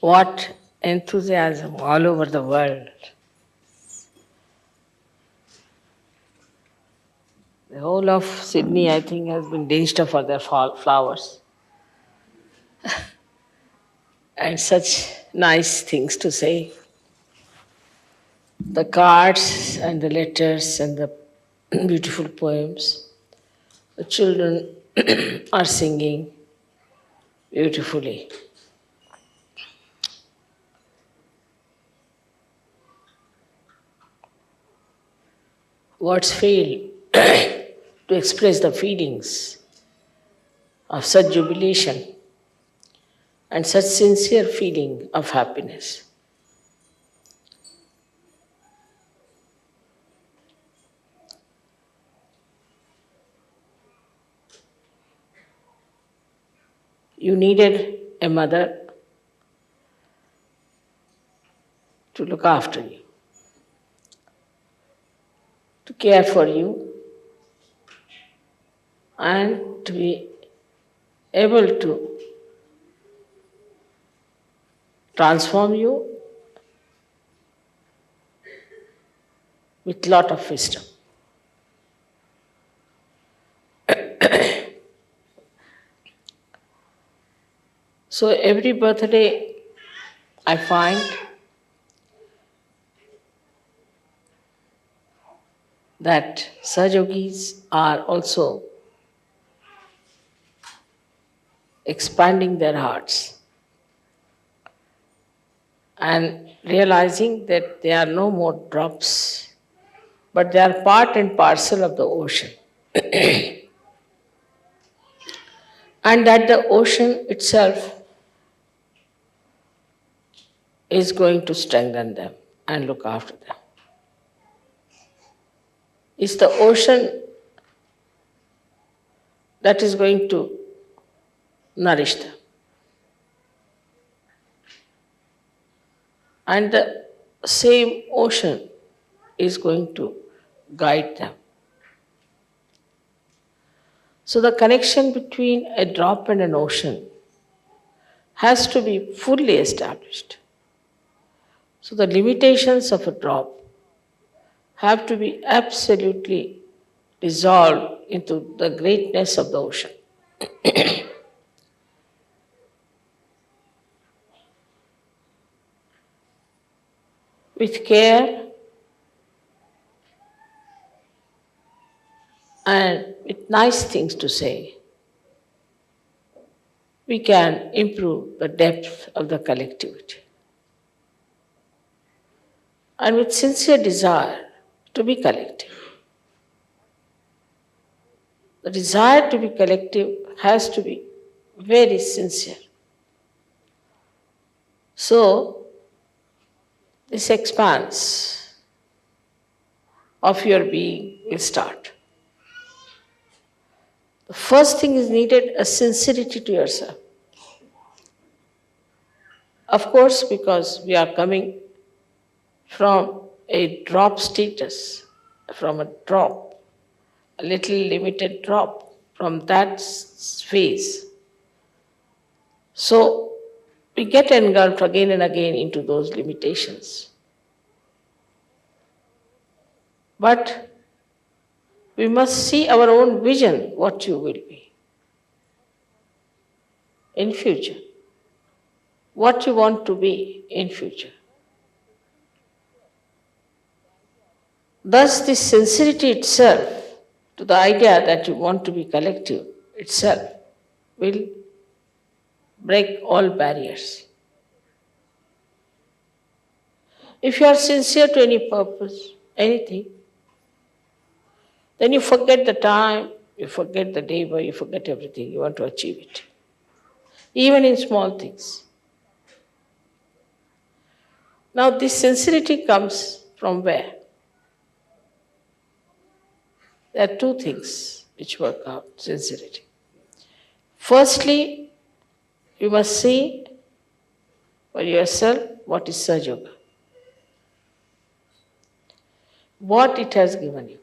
What enthusiasm all over the world. The whole of Sydney, I think, has been lynched for their flowers. And such nice things to say. The cards and the letters and the beautiful poems. The children are singing beautifully. Words fail to express the feelings of such jubilation and such sincere feeling of happiness. You needed a mother to look after you, to care for you, and to be able to transform you with lot of wisdom. So every birthday I find that Sahajogis are also expanding their hearts and realizing that they are no more drops, but they are part and parcel of the ocean. And that the ocean itself is going to strengthen them and look after them. It's the ocean that is going to nourish them. And the same ocean is going to guide them. So the connection between a drop and an ocean has to be fully established. So the limitations of a drop have to be absolutely dissolved into the greatness of the ocean. With care and with nice things to say, we can improve the depth of the collectivity. And with sincere desire to be collective. The desire to be collective has to be very sincere. So, this expanse of your being will start. The first thing is needed a sincerity to yourself. Of course, because we are coming from a drop status, from a drop, a little limited drop, from that phase. So, we get engulfed again and again into those limitations. But we must see our own vision, what you will be in future, what you want to be in future. Thus, this sincerity itself to the idea that you want to be collective itself will break all barriers. If you are sincere to any purpose, anything, then you forget the time, you forget the labor, you forget everything, you want to achieve it. Even in small things. Now this sincerity comes from where? There are two things which work out sincerity. Firstly, you must see for yourself what is Sahaja Yoga. What it has given you.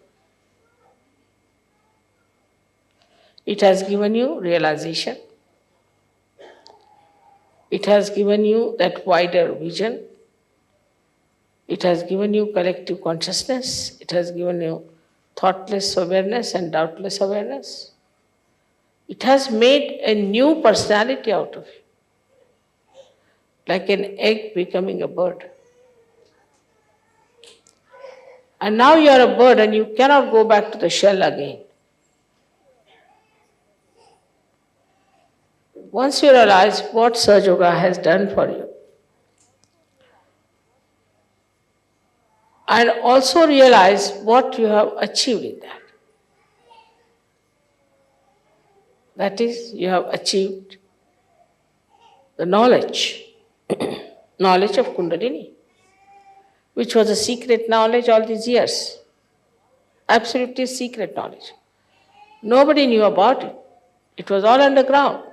It has given you realization. It has given you that wider vision. It has given you collective consciousness. It has given you thoughtless awareness and doubtless awareness. It has made a new personality out of you, like an egg becoming a bird. And now you are a bird and you cannot go back to the shell again. Once you realize what Sahaja Yoga has done for you, and also realize what you have achieved in that. That is, you have achieved the knowledge, knowledge of Kundalini, which was a secret knowledge all these years. Absolutely secret knowledge. Nobody knew about it. It was all underground.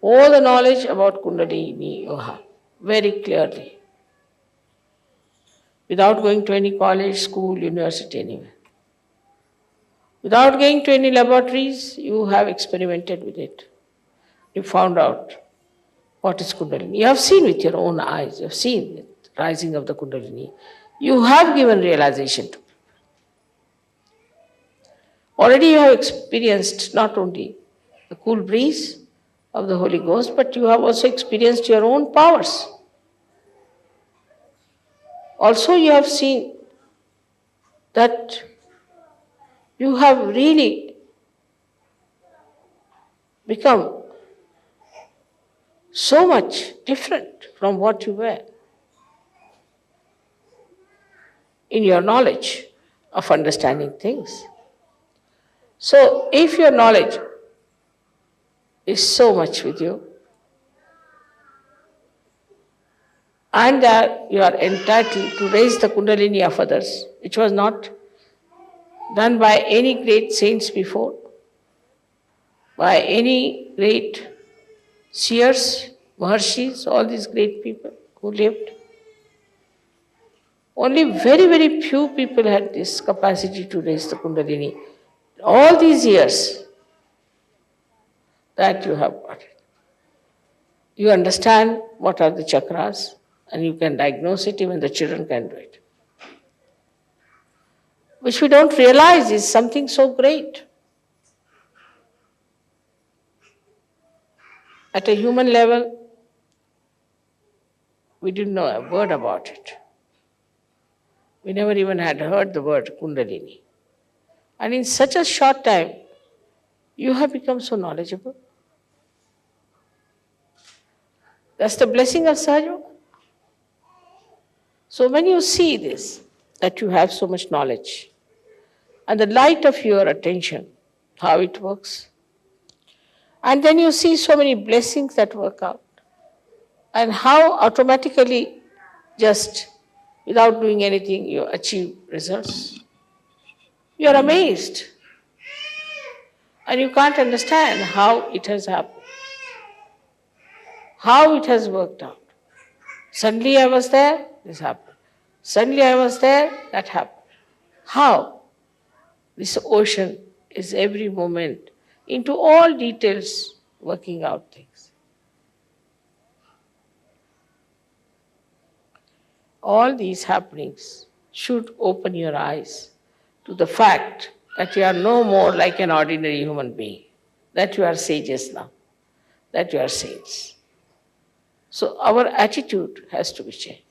All the knowledge about Kundalini you have very clearly, without going to any college, school, university, anywhere. Without going to any laboratories, you have experimented with it. You found out what is Kundalini. You have seen with your own eyes, you have seen the rising of the Kundalini. You have given realization to people. Already you have experienced not only the cool breeze of the Holy Ghost, but you have also experienced your own powers. Also you have seen that you have really become so much different from what you were in your knowledge of understanding things. So if your knowledge is so much with you, and that you are entitled to raise the Kundalini of others, which was not done by any great saints before, by any great seers, Maharshis, all these great people who lived. Only very, very few people had this capacity to raise the Kundalini. All these years that you have got it. You understand what are the chakras, and you can diagnose it, even the children can do it. Which we don't realize is something so great. At a human level, we didn't know a word about it. We never even had heard the word Kundalini. And in such a short time, you have become so knowledgeable. That's the blessing of Sahaja Yoga. So when you see this, that you have so much knowledge, and the light of your attention, how it works, and then you see so many blessings that work out, and how automatically, just without doing anything, you achieve results. You are amazed. And you can't understand how it has happened, how it has worked out. Suddenly I was there, this happened. Suddenly I was there, that happened. How? This ocean is every moment, into all details, working out things. All these happenings should open your eyes to the fact that you are no more like an ordinary human being, that you are sages now, that you are saints. So our attitude has to be changed.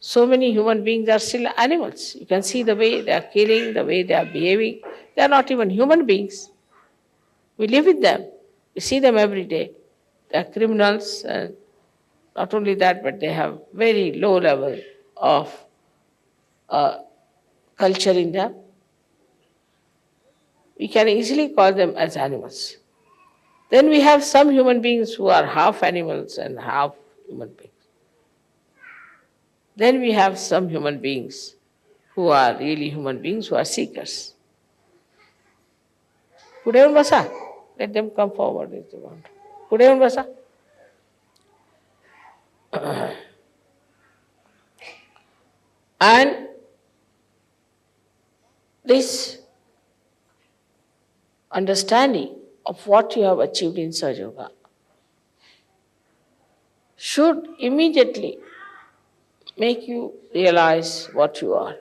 So many human beings are still animals. You can see the way they are killing, the way they are behaving. They are not even human beings. We live with them. We see them every day. They are criminals, and not only that, but they have very low level of culture in them. We can easily call them as animals. Then we have some human beings who are half animals and half human beings. Then we have some human beings who are really human beings, who are seekers. Kudevan Basa, let them come forward if they want. Kudevan Basa. And this understanding of what you have achieved in Sahaja Yoga should immediately make you realize what you are.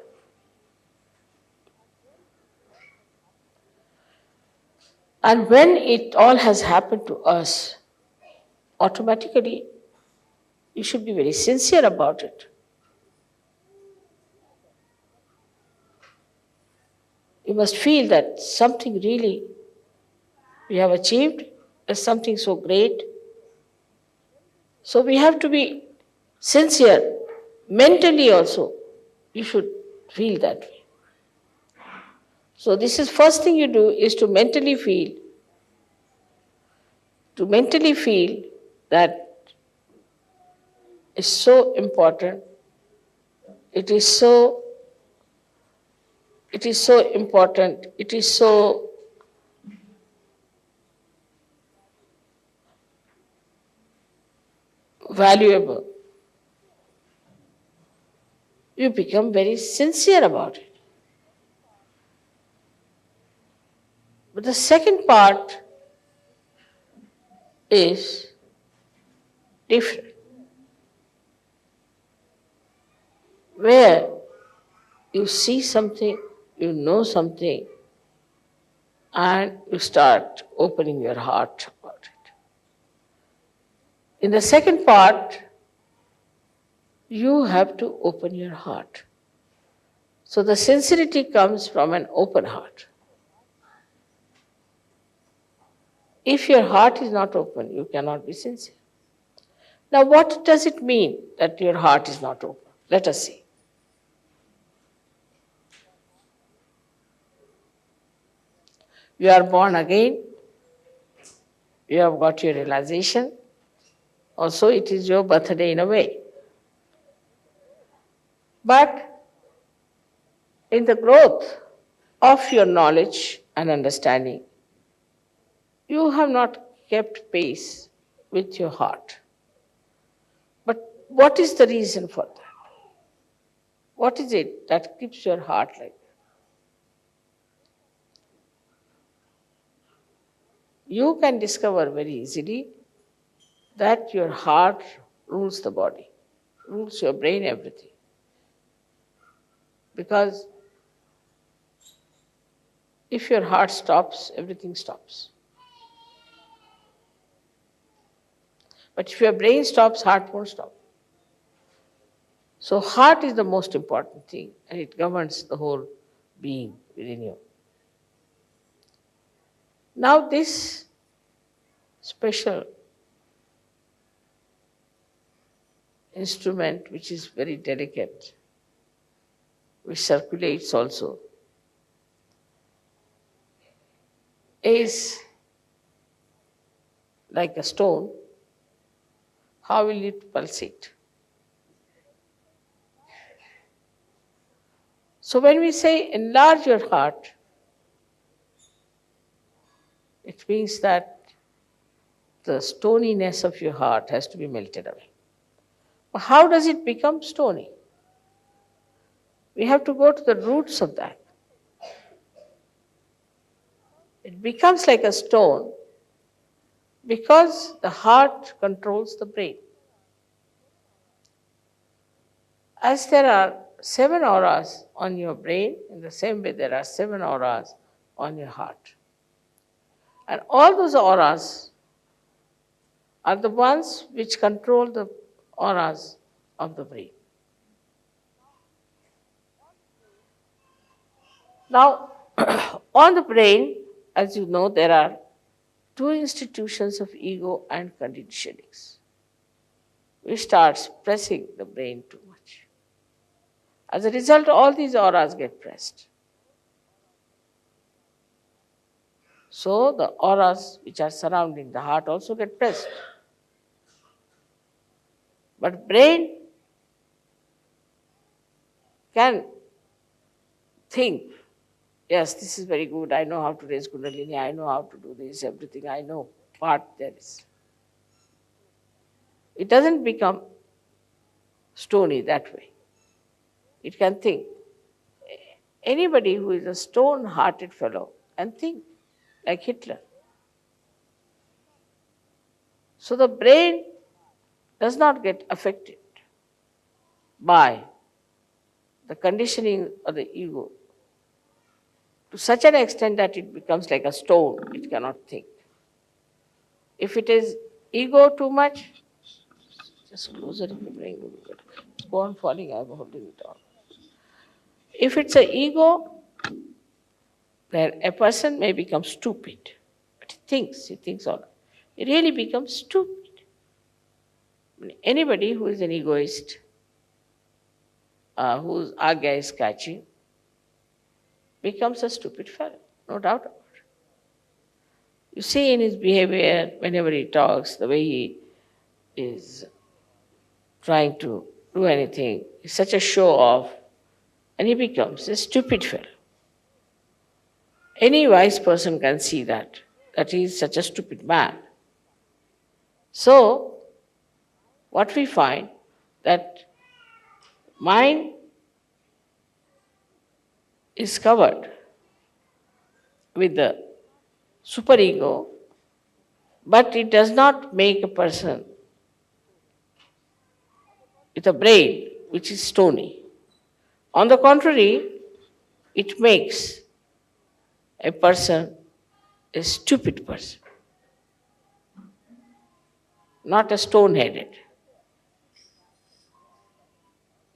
And when it all has happened to us, automatically you should be very sincere about it. You must feel that something really we have achieved is something so great. So we have to be sincere. Mentally also, you should feel that way. So this is first thing you do is to mentally feel that is so important. It is so important. It is so valuable. You become very sincere about it. But the second part is different, where you see something, you know something, and you start opening your heart about it. In the second part, you have to open your heart. So the sincerity comes from an open heart. If your heart is not open, you cannot be sincere. Now, what does it mean that your heart is not open? Let us see. You are born again, you have got your realization. Also, it is your birthday in a way. But in the growth of your knowledge and understanding, you have not kept pace with your heart. But what is the reason for that? What is it that keeps your heart like that? You can discover very easily that your heart rules the body, rules your brain, everything. Because if your heart stops, everything stops. But if your brain stops, heart won't stop. So heart is the most important thing, and it governs the whole being within you. Now this special instrument, which is very delicate, which circulates also, is like a stone. How will it pulsate? So when we say enlarge your heart, it means that the stoniness of your heart has to be melted away. But how does it become stony? We have to go to the roots of that. It becomes like a stone because the heart controls the brain. As there are 7 auras on your brain, in the same way there are 7 auras on your heart. And all those auras are the ones which control the auras of the brain. Now, on the brain, as you know, there are 2 institutions of ego and conditionings, which starts pressing the brain too much. As a result, all these auras get pressed. So the auras which are surrounding the heart also get pressed. But brain can think, yes, this is very good, I know how to raise Kundalini, I know how to do this, everything I know, part there is. It doesn't become stony that way. It can think. Anybody who is a stone-hearted fellow can think like Hitler. So the brain does not get affected by the conditioning of the ego to such an extent that it becomes like a stone, it cannot think. If it is ego too much, just closer if you bring it. Go on falling, I'm holding it on. If it's an ego, then a person may become stupid. But he thinks all. He really becomes stupid. Anybody who is an egoist, whose agya is catching, becomes a stupid fellow, no doubt about it. You see in his behavior, whenever he talks, the way he is trying to do anything, he's such a show off, and he becomes a stupid fellow. Any wise person can see that he is such a stupid man. So, what we find that mind is covered with the superego, but it does not make a person with a brain which is stony. On the contrary, it makes a person a stupid person, not a stone-headed.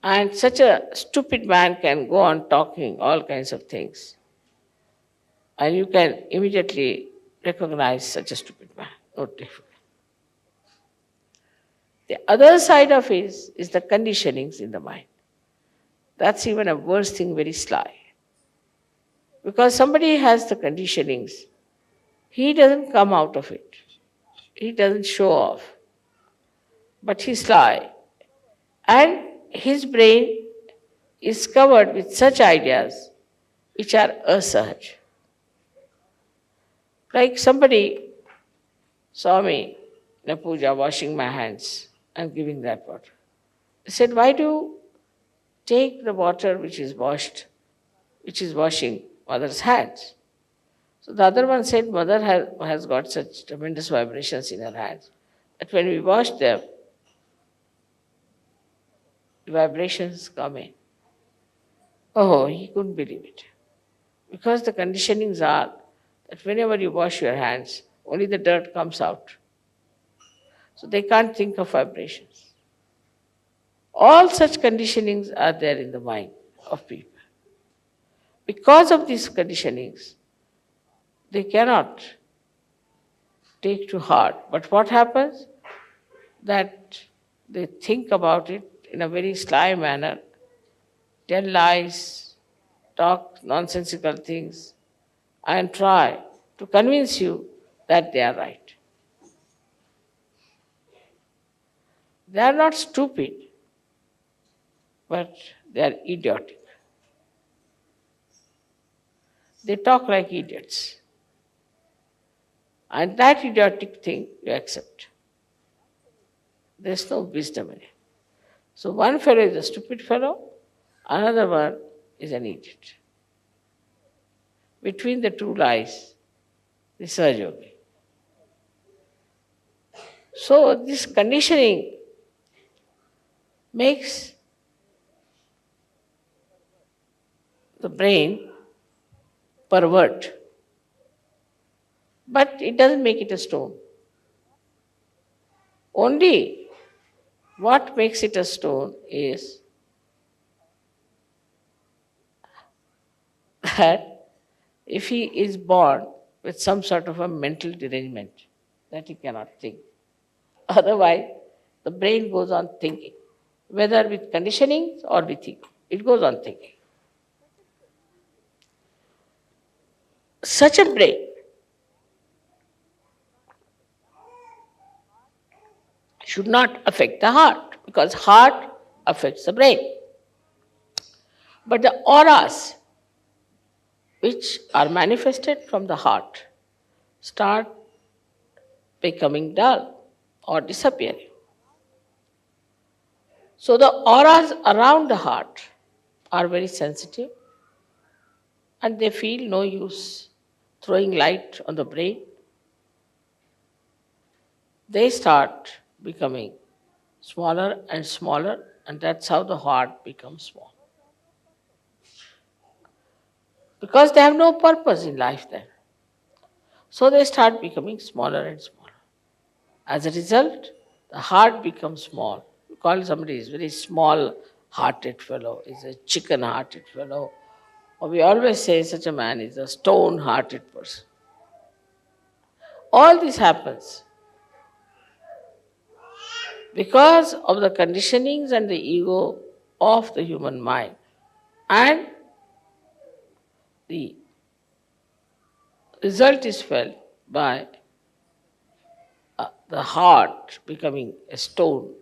And such a stupid man can go on talking all kinds of things. And you can immediately recognize such a stupid man. No difference. The other side of it is the conditionings in the mind. That's even a worse thing, very sly. Because somebody has the conditionings, he doesn't come out of it. He doesn't show off. But he's sly. And his brain is covered with such ideas which are asahaj. Like somebody saw me in a puja washing my hands and giving that water. He said, why do you take the water which is washing mother's hands? So the other one said, mother has got such tremendous vibrations in her hands that when we wash them, the vibrations come in. Oh, he couldn't believe it. Because the conditionings are that whenever you wash your hands, only the dirt comes out. So they can't think of vibrations. All such conditionings are there in the mind of people. Because of these conditionings, they cannot take to heart. But what happens? That they think about it in a very sly manner, tell lies, talk nonsensical things, and try to convince you that they are right. They are not stupid, but they are idiotic. They talk like idiots. And that idiotic thing you accept. There's no wisdom in it. So one fellow is a stupid fellow, another one is an idiot. Between the two lies the Sahaja. So this conditioning makes the brain pervert, but it doesn't make it a stone. Only what makes it a stone is that if he is born with some sort of a mental derangement that he cannot think. Otherwise, the brain goes on thinking, whether with conditioning or with ego. It goes on thinking. Such a brain should not affect the heart, because heart affects the brain. But the auras which are manifested from the heart start becoming dull or disappearing. So the auras around the heart are very sensitive and they feel no use throwing light on the brain. They start becoming smaller and smaller, and that's how the heart becomes small. Because they have no purpose in life then. So they start becoming smaller and smaller. As a result, the heart becomes small. You call somebody is very small hearted fellow, is a chicken hearted fellow. Or we always say such a man is a stone hearted person. All this happens because of the conditionings and the ego of the human mind. And the result is felt by the heart becoming a stone,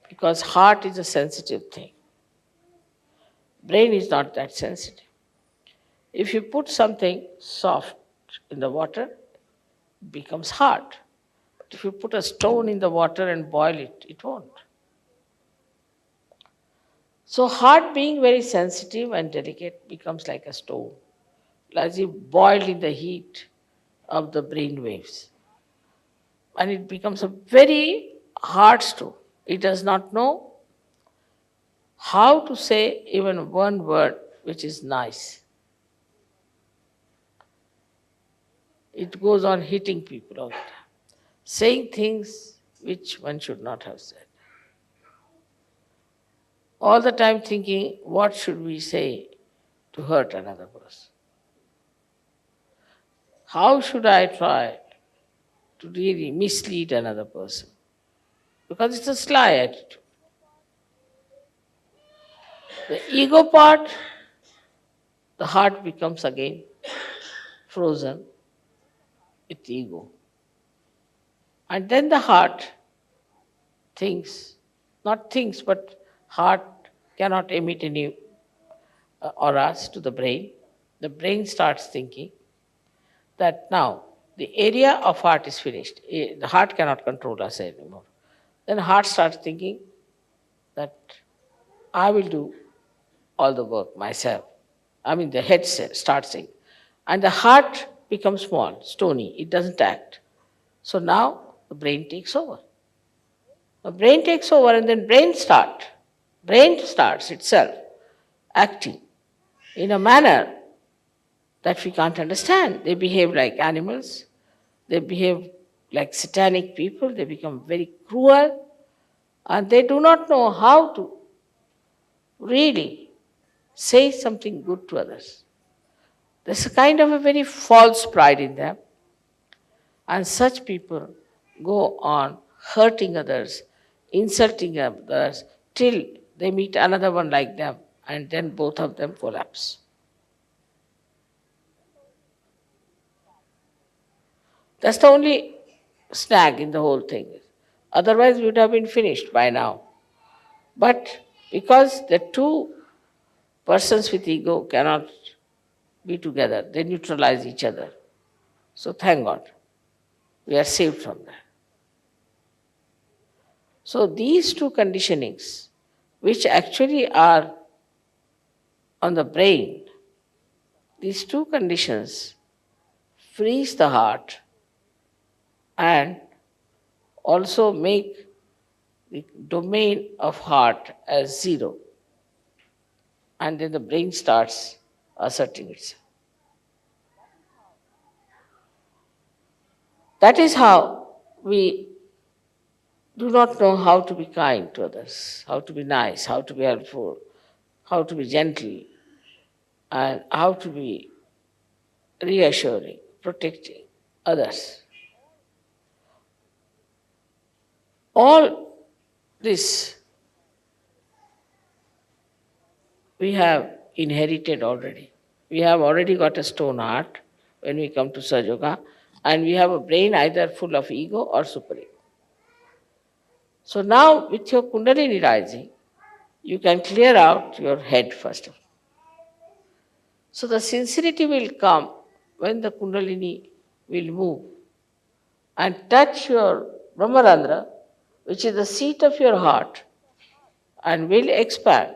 because heart is a sensitive thing. Brain is not that sensitive. If you put something soft in the water, it becomes hard. But if you put a stone in the water and boil it, it won't. So heart being very sensitive and delicate becomes like a stone, as if boiled in the heat of the brain waves. And it becomes a very hard stone. It does not know how to say even one word which is nice. It goes on hitting people all the time, saying things which one should not have said. All the time thinking, what should we say to hurt another person? How should I try to really mislead another person? Because it's a sly attitude. The ego part, the heart becomes again frozen with ego. And then the heart thinks, not thinks, but heart cannot emit any auras to the brain. The brain starts thinking that now the area of heart is finished. The heart cannot control us anymore. Then heart starts thinking that I will do all the work myself. I mean, the head starts saying. And the heart becomes small, stony. It doesn't act. So now the brain takes over. The brain takes over and then brain starts itself acting in a manner that we can't understand. They behave like animals. They behave like satanic people. They become very cruel. And they do not know how to really say something good to others. There's a kind of a very false pride in them. And such people go on hurting others, insulting others, till they meet another one like them, and then both of them collapse. That's the only snag in the whole thing. Otherwise, we would have been finished by now. But because the two persons with ego cannot be together, they neutralize each other. So thank God, we are saved from that. So these two conditionings, which actually are on the brain, these two conditions freeze the heart and also make the domain of heart as zero. And then the brain starts asserting itself. That is how we do not know how to be kind to others, how to be nice, how to be helpful, how to be gentle, and how to be reassuring, protecting others. All this we have inherited already. We have already got a stone heart when we come to Sajoga, and we have a brain either full of ego or super ego. So now with your Kundalini rising, you can clear out your head first of all. So the sincerity will come when the Kundalini will move and touch your Brahmarandra, which is the seat of your heart, and will expand.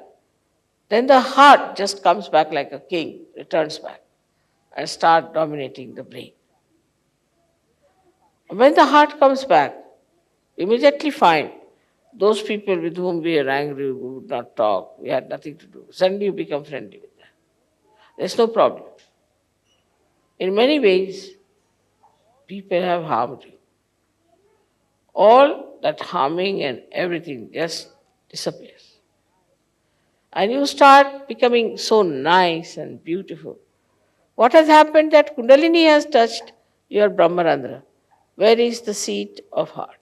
Then the heart just comes back like a king, returns back, and starts dominating the brain. When the heart comes back, immediately find Those people with whom we are angry, we would not talk, we had nothing to do. Suddenly you become friendly with them. There's no problem. In many ways, people have harmed you. All that harming and everything just disappears. And you start becoming so nice and beautiful. What has happened that Kundalini has touched your Brahmarandra, where is the seat of heart.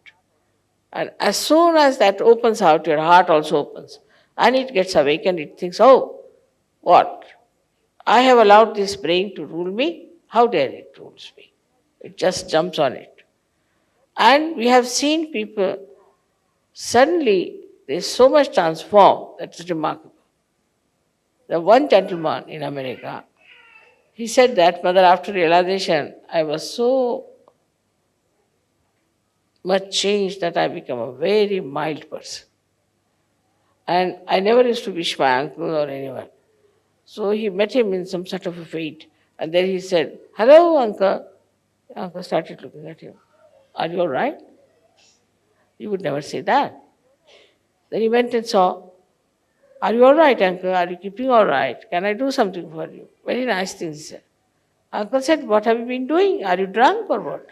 And as soon as that opens out, your heart also opens. And it gets awakened, it thinks, oh, what? I have allowed this brain to rule me? How dare it rules me? It just jumps on it. And we have seen people, suddenly there's so much transformed, that's remarkable. The one gentleman in America, he said that, Mother, after realization, I was so much changed that I become a very mild person. And I never used to wish my uncle or anyone. So he met him in some sort of a fete. And then he said, hello, uncle. The uncle started looking at him. Are you all right? You would never say that. Then he went and saw, are you all right, uncle? Are you keeping all right? Can I do something for you? Very nice things he said. Uncle said, what have you been doing? Are you drunk or what?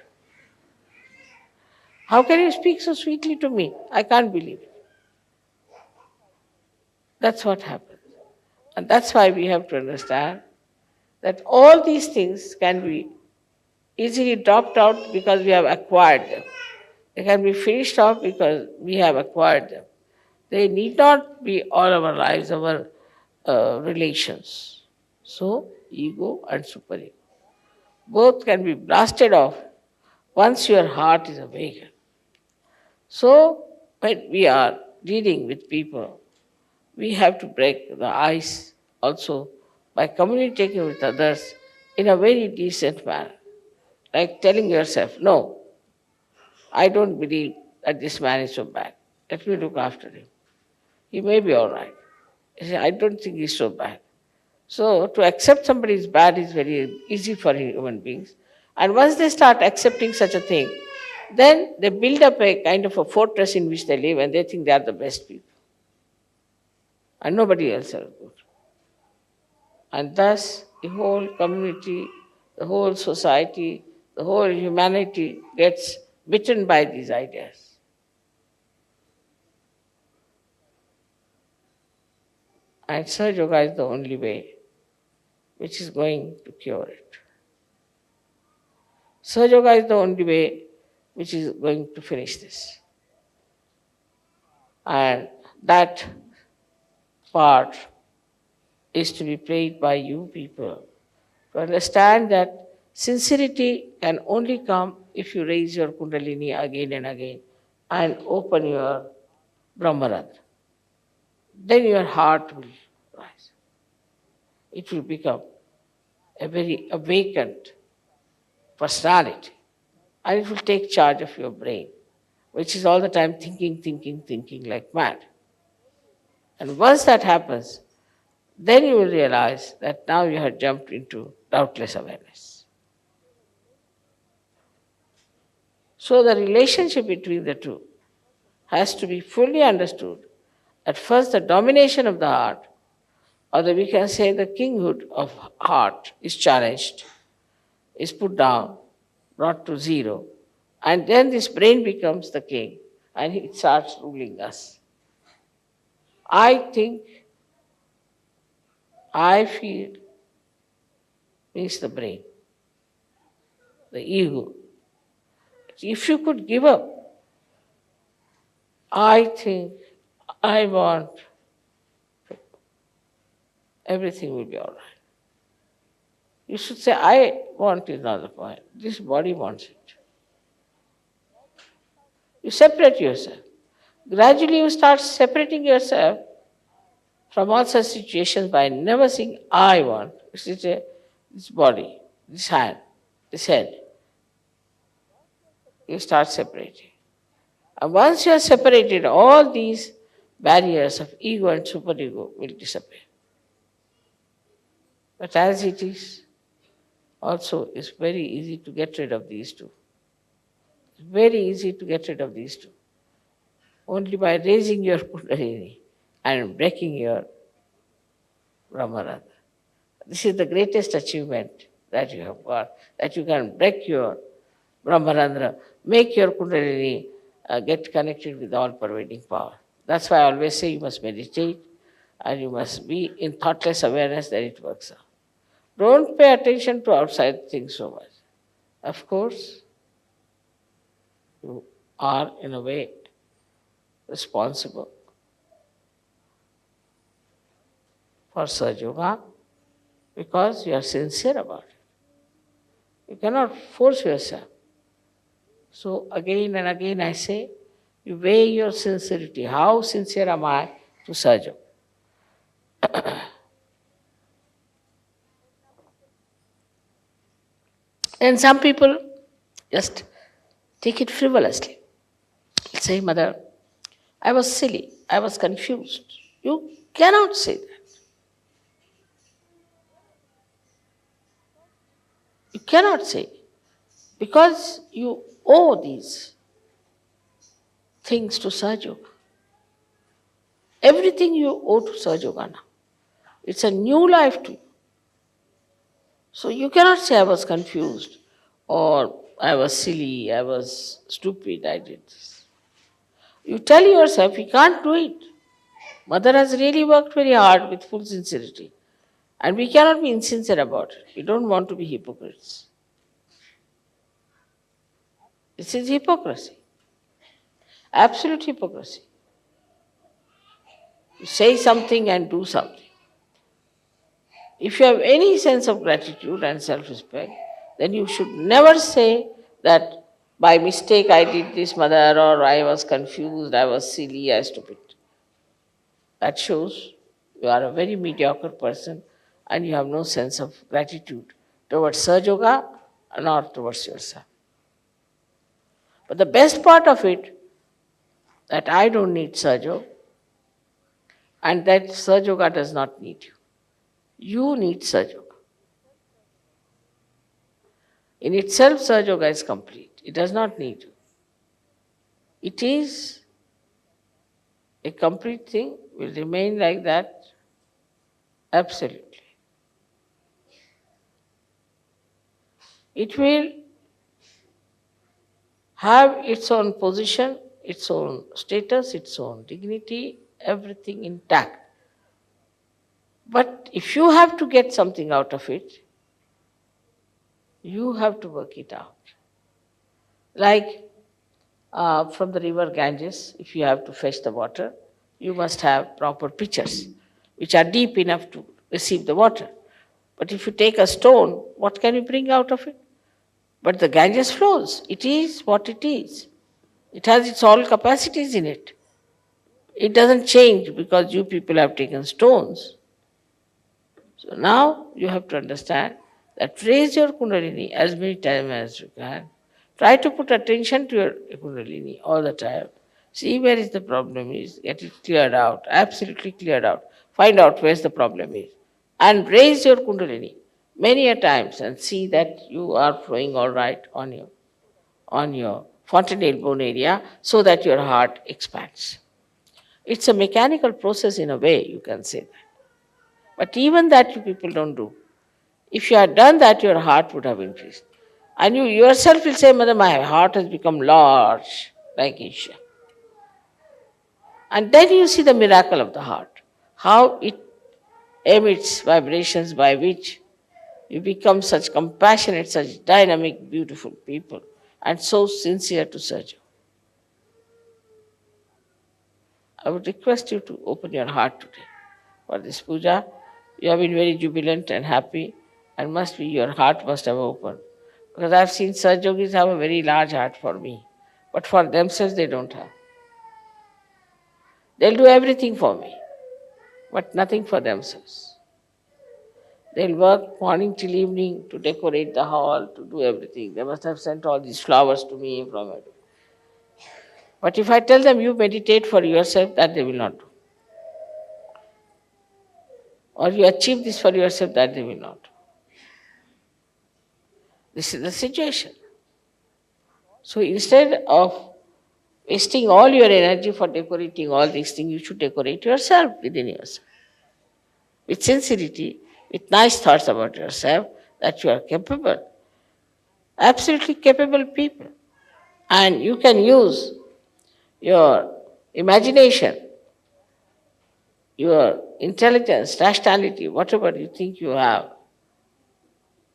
How can you speak so sweetly to me? I can't believe it. That's what happens. And that's why we have to understand that all these things can be easily dropped out because we have acquired them. They can be finished off because we have acquired them. They need not be all our lives, our relations. So, ego and superego. Both can be blasted off once your heart is awakened. So, when we are dealing with people, we have to break the ice also by communicating with others in a very decent manner. Like telling yourself, no, I don't believe that this man is so bad. Let me look after him. He may be all right. I don't think he's so bad. So to accept somebody is bad is very easy for human beings. And once they start accepting such a thing, then they build up a kind of a fortress in which they live and they think they are the best people. And nobody else is good. And thus the whole community, the whole society, the whole humanity gets bitten by these ideas. And Sahaja Yoga is the only way which is going to cure it. Sahaja Yoga is the only way which is going to finish this. And that part is to be played by you people to understand that sincerity can only come if you raise your Kundalini again and again and open your Brahmarandra. Then your heart will rise. It will become a very awakened personality. And it will take charge of your brain, which is all the time thinking like mad. And once that happens, then you will realize that now you have jumped into doubtless awareness. So the relationship between the two has to be fully understood. At first, the domination of the heart, or we can say the kinghood of heart, is challenged, is put down, brought to zero, and then this brain becomes the king and it starts ruling us. I think, I feel means the brain, the ego. If you could give up, I think, I want, everything will be all right. You should say, I want is not the point. This body wants it. You separate yourself. Gradually you start separating yourself from all such situations by never saying, I want. This body, this hand, this head. You start separating. And once you are separated, all these barriers of ego and superego will disappear. But as it is, also it's very easy to get rid of these two. It's very easy to get rid of these two. only by raising your Kundalini and breaking your Brahmarandra. This is the greatest achievement that you have got, that you can break your Brahmarandra, make your Kundalini get connected with all pervading power. That's why I always say you must meditate and you must be in thoughtless awareness that it works out. Don't pay attention to outside things so much. Of course, you are in a way responsible for Sahaja Yoga because you are sincere about it. You cannot force yourself. So again and again I say, you weigh your sincerity. How sincere am I to Sahaja Yoga? And some people just take it frivolously. Say, Mother, I was silly, I was confused. You cannot say that. You cannot say. Because you owe these things to Sahaja Yoga. Everything you owe to Sahaja Yoga now. It's a new life to you. So you cannot say I was confused or I was silly, I was stupid, I did this. You tell yourself you can't do it. Mother has really worked very hard with full sincerity. And we cannot be insincere about it. We don't want to be hypocrites. This is hypocrisy. Absolute hypocrisy. You say something and do something. If you have any sense of gratitude and self-respect, then you should never say that by mistake I did this, Mother, or I was confused, I was silly, I was stupid. That shows you are a very mediocre person and you have no sense of gratitude towards Sahaja Yoga nor towards yourself. But the best part of it, that I don't need Sahaja Yoga and that Sahaja Yoga does not need you. You need Sahaja Yoga. In itself, Sahaja Yoga is complete. It does not need you. It is a complete thing, will remain like that, absolutely. It will have its own position, its own status, its own dignity, everything intact. But if you have to get something out of it, you have to work it out. Like from the river Ganges, if you have to fetch the water, you must have proper pitchers, which are deep enough to receive the water. But if you take a stone, what can you bring out of it? But the Ganges flows. It is what it is. It has its all capacities in it. It doesn't change because you people have taken stones. So now you have to understand that raise your Kundalini as many times as you can. Try to put attention to your Kundalini all the time. See where is the problem is, get it cleared out, absolutely cleared out. Find out where the problem is. And raise your Kundalini many a times and see that you are flowing all right on your fontanelle bone area so that your heart expands. It's a mechanical process in a way, you can say that. But even that you people don't do. If you had done that, your heart would have increased. And you yourself will say, Mother, my heart has become large, like Isha. And then you see the miracle of the heart, how it emits vibrations by which you become such compassionate, such dynamic, beautiful people, and so sincere to serve you. I would request you to open your heart today for this puja. You have been very jubilant and happy, and your heart must have opened. Because I have seen Sahaja Yogis have a very large heart for me, but for themselves they don't have. They'll do everything for me, but nothing for themselves. They'll work morning till evening to decorate the hall, to do everything. They must have sent all these flowers to me from it. But if I tell them you meditate for yourself, that they will not do. Or you achieve this for yourself, that they will not do. This is the situation. So instead of wasting all your energy for decorating all these things. You should decorate yourself within yourself. With sincerity, with nice thoughts about yourself, that you are capable, absolutely capable people. And you can use your imagination, your intelligence, rationality, whatever you think you have,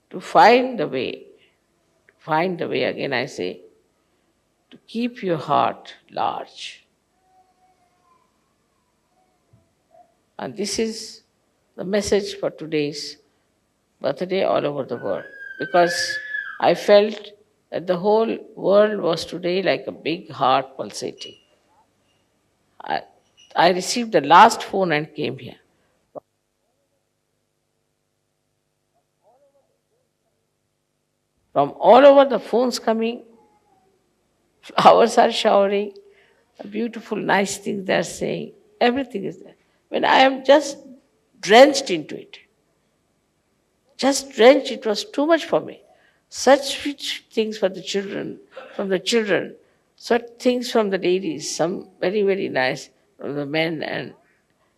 to find the way, again I say, to keep your heart large. And this is the message for today's birthday all over the world. Because I felt that the whole world was today like a big heart pulsating. I, I received the last phone and came here. From all over the phones coming, flowers are showering, beautiful, nice things they are saying. Everything is there. When I am just drenched into it, just drenched, it was too much for me. Such rich things for the children, from the children, such things from the ladies, some very, very nice from the men, and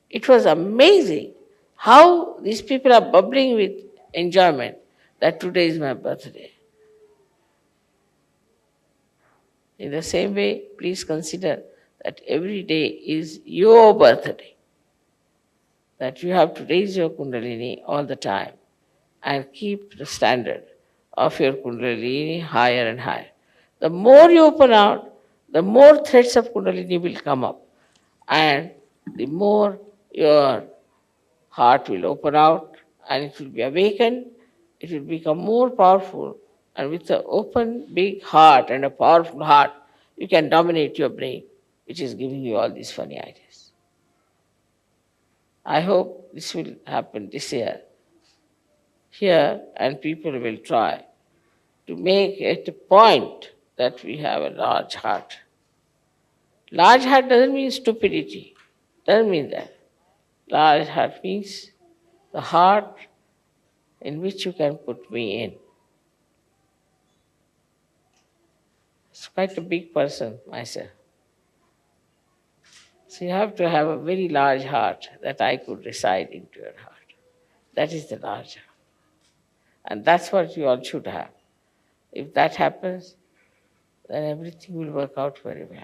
it was amazing how these people are bubbling with enjoyment that today is my birthday. In the same way, please consider that every day is your birthday, that you have to raise your Kundalini all the time and keep the standard of your Kundalini higher and higher. The more you open out, the more threads of Kundalini will come up, and the more your heart will open out and it will be awakened, it will become more powerful. And with an open, big heart and a powerful heart, you can dominate your brain, which is giving you all these funny ideas. I hope this will happen this year here, and people will try to make it a point that we have a large heart. Large heart doesn't mean stupidity, doesn't mean that. Large heart means the heart in which you can put me in. It's quite a big person, myself. So you have to have a very large heart that I could reside into your heart. That is the large heart. And that's what you all should have. If that happens, then everything will work out very well.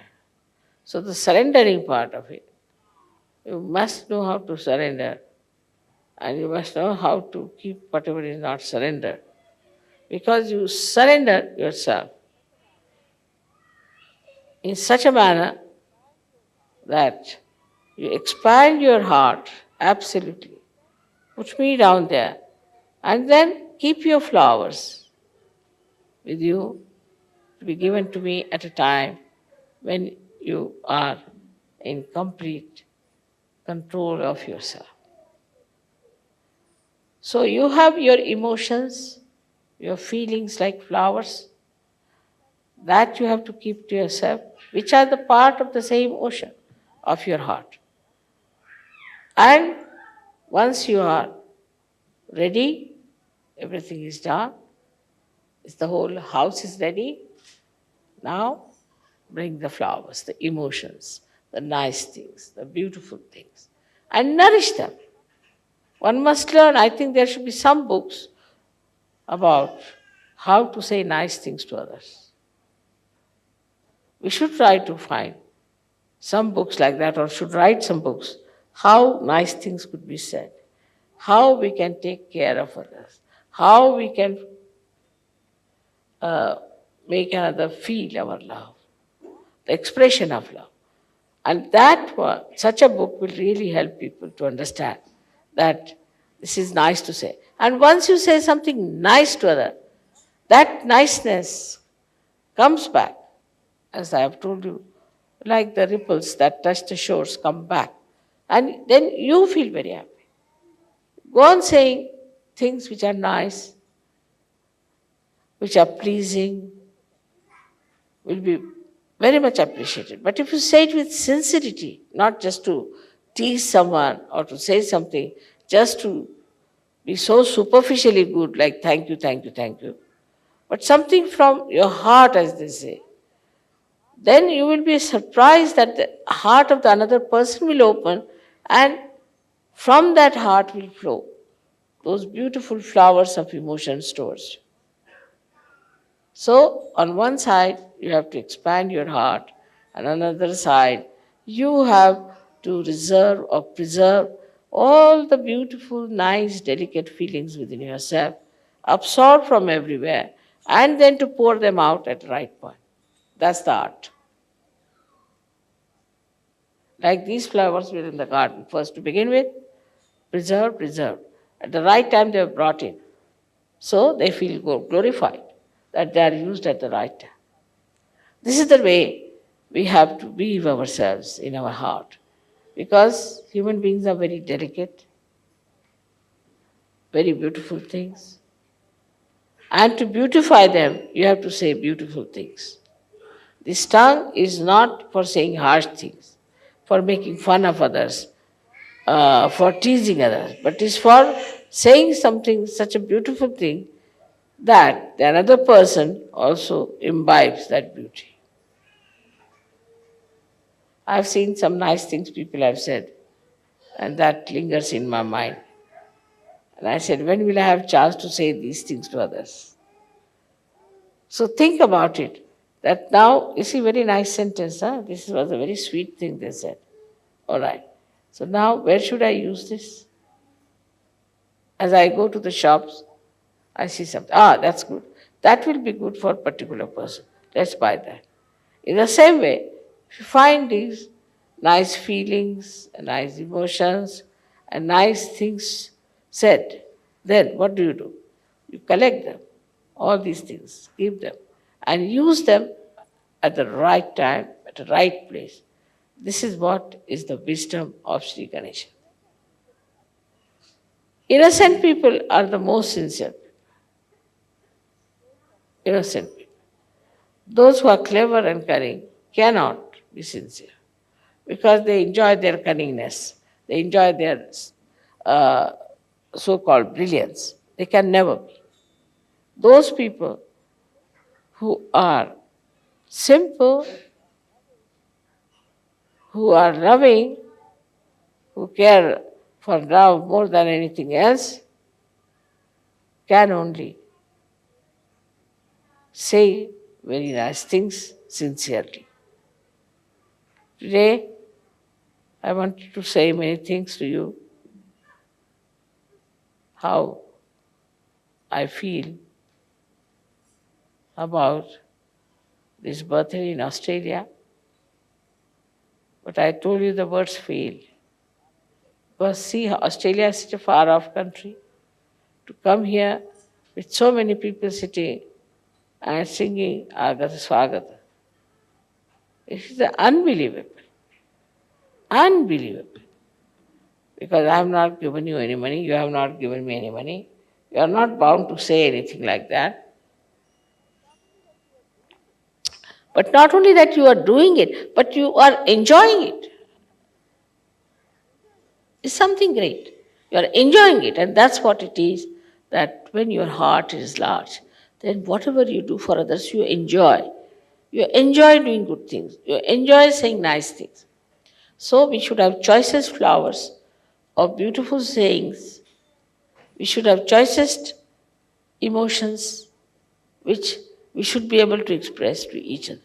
So the surrendering part of it, you must know how to surrender, and you must know how to keep whatever is not surrendered. Because you surrender yourself in such a manner that you expand your heart absolutely. Put me down there, and then keep your flowers with you to be given to me at a time when you are in complete control of yourself. So you have your emotions, your feelings like flowers, that you have to keep to yourself, which are the part of the same ocean of your heart. And once you are ready, everything is done, the whole house is ready, now bring the flowers, the emotions, the nice things, the beautiful things, and nourish them. One must learn, I think there should be some books about how to say nice things to others. We should try to find some books like that, or should write some books, how nice things could be said, how we can take care of others, how we can make another feel our love, the expression of love. And such a book will really help people to understand that this is nice to say. And once you say something nice to other, that niceness comes back, as I have told you, like the ripples that touch the shores come back. And then you feel very happy. Go on saying things which are nice, which are pleasing, will be very much appreciated. But if you say it with sincerity, not just to tease someone or to say something just to be so superficially good, like thank you, thank you, thank you, but something from your heart, as they say, then you will be surprised that the heart of the another person will open, and from that heart will flow those beautiful flowers of emotions towards you. So, on one side, you have to expand your heart, and on another side, you have to reserve or preserve all the beautiful, nice, delicate feelings within yourself, absorb from everywhere, and then to pour them out at the right point. That's the art. Like these flowers were in the garden. First, to begin with, preserve, preserve. At the right time, they were brought in. So they feel glorified that they are used at the right time. This is the way we have to weave ourselves in our heart. Because human beings are very delicate, very beautiful things. And to beautify them, you have to say beautiful things. This tongue is not for saying harsh things, for making fun of others, for teasing others, but is for saying something, such a beautiful thing, that the another person also imbibes that beauty. I've seen some nice things people have said, and that lingers in my mind. And I said, when will I have chance to say these things to others? So think about it. That now, you see, very nice sentence, huh? This was a very sweet thing they said. All right. So now, where should I use this? As I go to the shops, I see something. Ah, that's good. That will be good for a particular person. Let's buy that. In the same way, if you find these nice feelings, nice emotions, and nice things said, then what do? You collect them, all these things, keep them, and use them at the right time, at the right place. This is what is the wisdom of Sri Ganesha. Innocent people are the most sincere. Innocent people. Those who are clever and cunning cannot be sincere because they enjoy their cunningness, they enjoy their uh, so called brilliance. They can never be. Those people who are simple, who are loving, who care for love more than anything else, can only say very nice things sincerely. Today, I wanted to say many things to you, how I feel about this birthday in Australia, but I told you the words fail. Because see, Australia is such a far off country. To come here with so many people sitting and singing Agata Swagata, it is unbelievable. Unbelievable. Because I have not given you any money, you have not given me any money. You are not bound to say anything like that. But not only that you are doing it, but you are enjoying it. It's something great. You are enjoying it, and that's what it is, that when your heart is large, then whatever you do for others, you enjoy. You enjoy doing good things. You enjoy saying nice things. So we should have choicest flowers of beautiful sayings. We should have choicest emotions which we should be able to express to each other.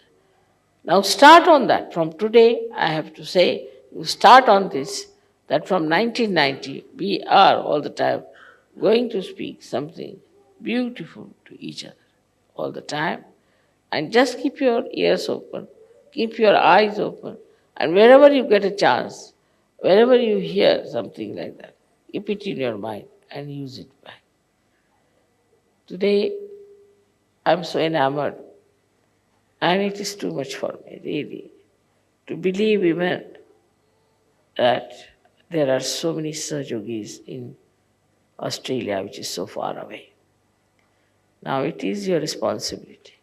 Now start on that. From today, I have to say, you start on this, that from 1990, we are all the time going to speak something beautiful to each other all the time. And just keep your ears open, keep your eyes open, and wherever you get a chance, wherever you hear something like that, keep it in your mind and use it back. Today, I'm so enamored, and it is too much for me, really, to believe even that there are so many Sahajogis in Australia, which is so far away. Now, it is your responsibility.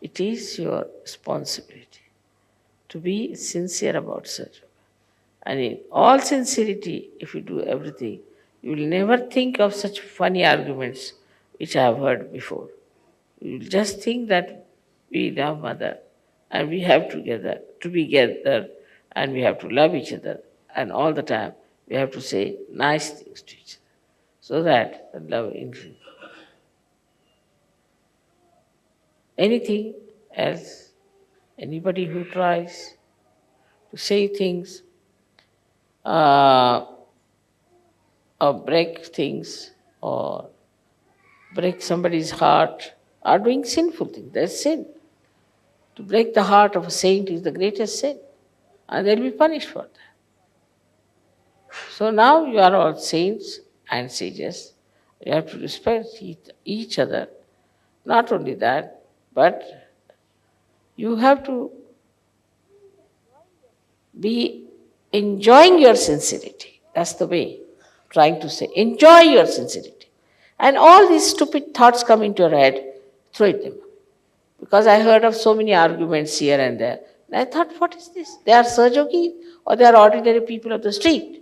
It is your responsibility to be sincere about such. And in all sincerity, if you do everything, you will never think of such funny arguments which I have heard before. You will just think that we love Mother, and we have to be together, and we have to love each other, and all the time we have to say nice things to each other so that the love increases. Anything else? Anybody who tries to say things uh, or break things or break somebody's heart are doing sinful things. That's sin. To break the heart of a saint is the greatest sin, and they'll be punished for that. So now you are all saints and sages. You have to respect each other. Not only that, but you have to be enjoying your sincerity. That's the way, trying to say. Enjoy your sincerity. And all these stupid thoughts come into your head, throw it them. Because I heard of so many arguments here and there. And I thought, what is this? They are Sahajogis or they are ordinary people of the street.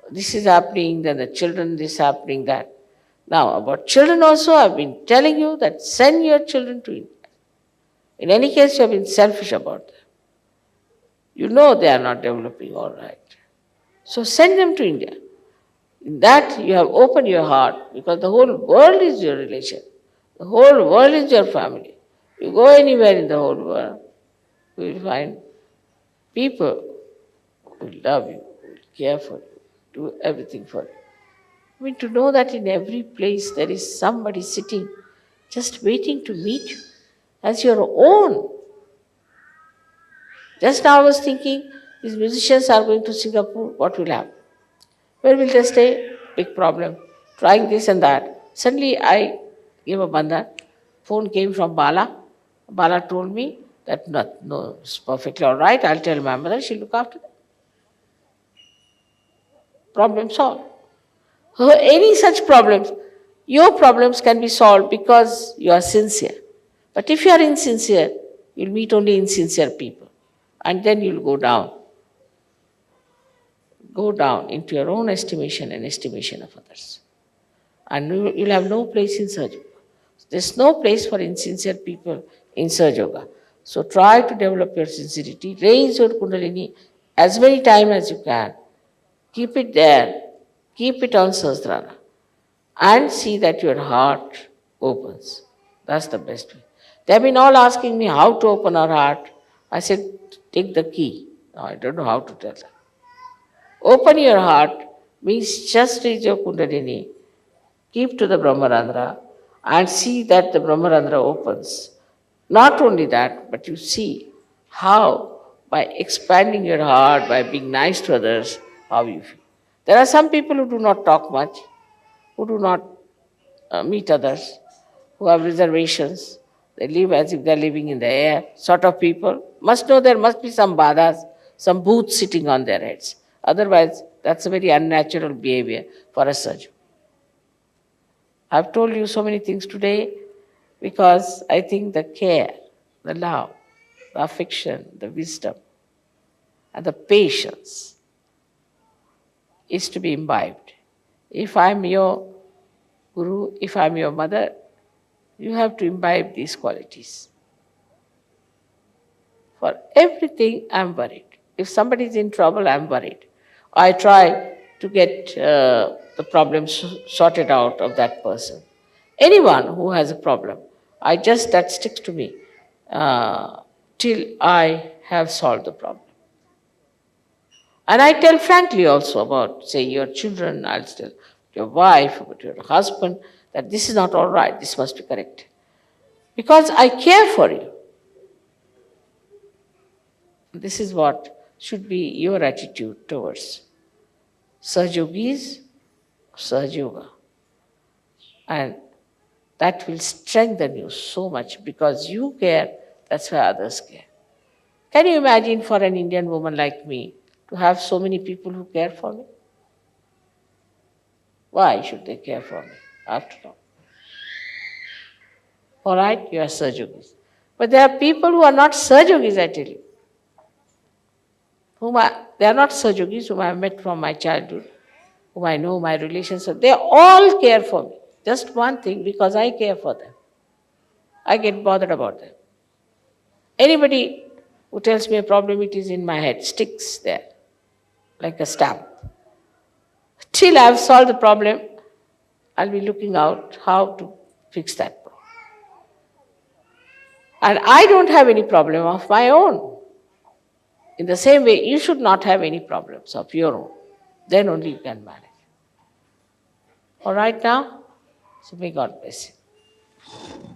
This is happening, then the children, this happening, that. Now, about children also, I've been telling you that send your children to India. In any case, you have been selfish about them. You know they are not developing all right. So send them to India. In that, you have opened your heart because the whole world is your relation. The whole world is your family. You go anywhere in the whole world, you will find people who will love you, who will care for you, do everything for you. I mean, to know that in every place there is somebody sitting just waiting to meet you as your own. Just now I was thinking, these musicians are going to Singapore, what will happen? Where will they stay? Big problem. Trying this and that. Suddenly I gave a bandhan. Phone came from Bala. Bala told me that no, it's perfectly all right. I'll tell my mother, she'll look after them. Problem solved. Any such problems, your problems can be solved because you are sincere. But if you are insincere, you'll meet only insincere people. And then you'll go down. Go down into your own estimation and estimation of others. And you'll have no place in Sahaja Yoga. There's no place for insincere people in Sahaja Yoga. So try to develop your sincerity. Raise your Kundalini as many times as you can. Keep it there. Keep it on Sahasrara. And see that your heart opens. That's the best way. They have been all asking me how to open our heart. I said, take the key. No, I don't know how to tell them. Open your heart means just raise your Kundalini, keep to the Brahmarandra, and see that the Brahmarandra opens. Not only that, but you see how, by expanding your heart, by being nice to others, how you feel. There are some people who do not talk much, who do not meet others, who have reservations. They live as if they are living in the air, sort of people. Must know there must be some badhas, some booths sitting on their heads. Otherwise, that's a very unnatural behavior for a surgeon. I've told you so many things today because I think the care, the love, the affection, the wisdom, and the patience is to be imbibed. If I'm your guru, if I'm your mother, you have to imbibe these qualities. For everything, I'm worried. If somebody is in trouble, I'm worried. I try to get the problem sorted out of that person. Anyone who has a problem, that sticks to me till I have solved the problem. And I tell frankly also about, say, your children, I'll tell your wife, about your husband, that this is not all right, this must be corrected. Because I care for you. This is what should be your attitude towards Sahajogis, Sahaja Yoga. And that will strengthen you so much because you care, that's why others care. Can you imagine for an Indian woman like me to have so many people who care for me? Why should they care for me after all? All right, you are Sahajogis. But there are people who are not Sahajogis, I tell you. They are not Sahajogis whom I have met from my childhood, whom I know my relations. They all care for me. Just one thing, because I care for them. I get bothered about them. Anybody who tells me a problem, it is in my head, sticks there like a stamp. Till I've solved the problem, I'll be looking out how to fix that problem. And I don't have any problem of my own. In the same way, you should not have any problems of your own. Then only you can manage. All right now? So may God bless you.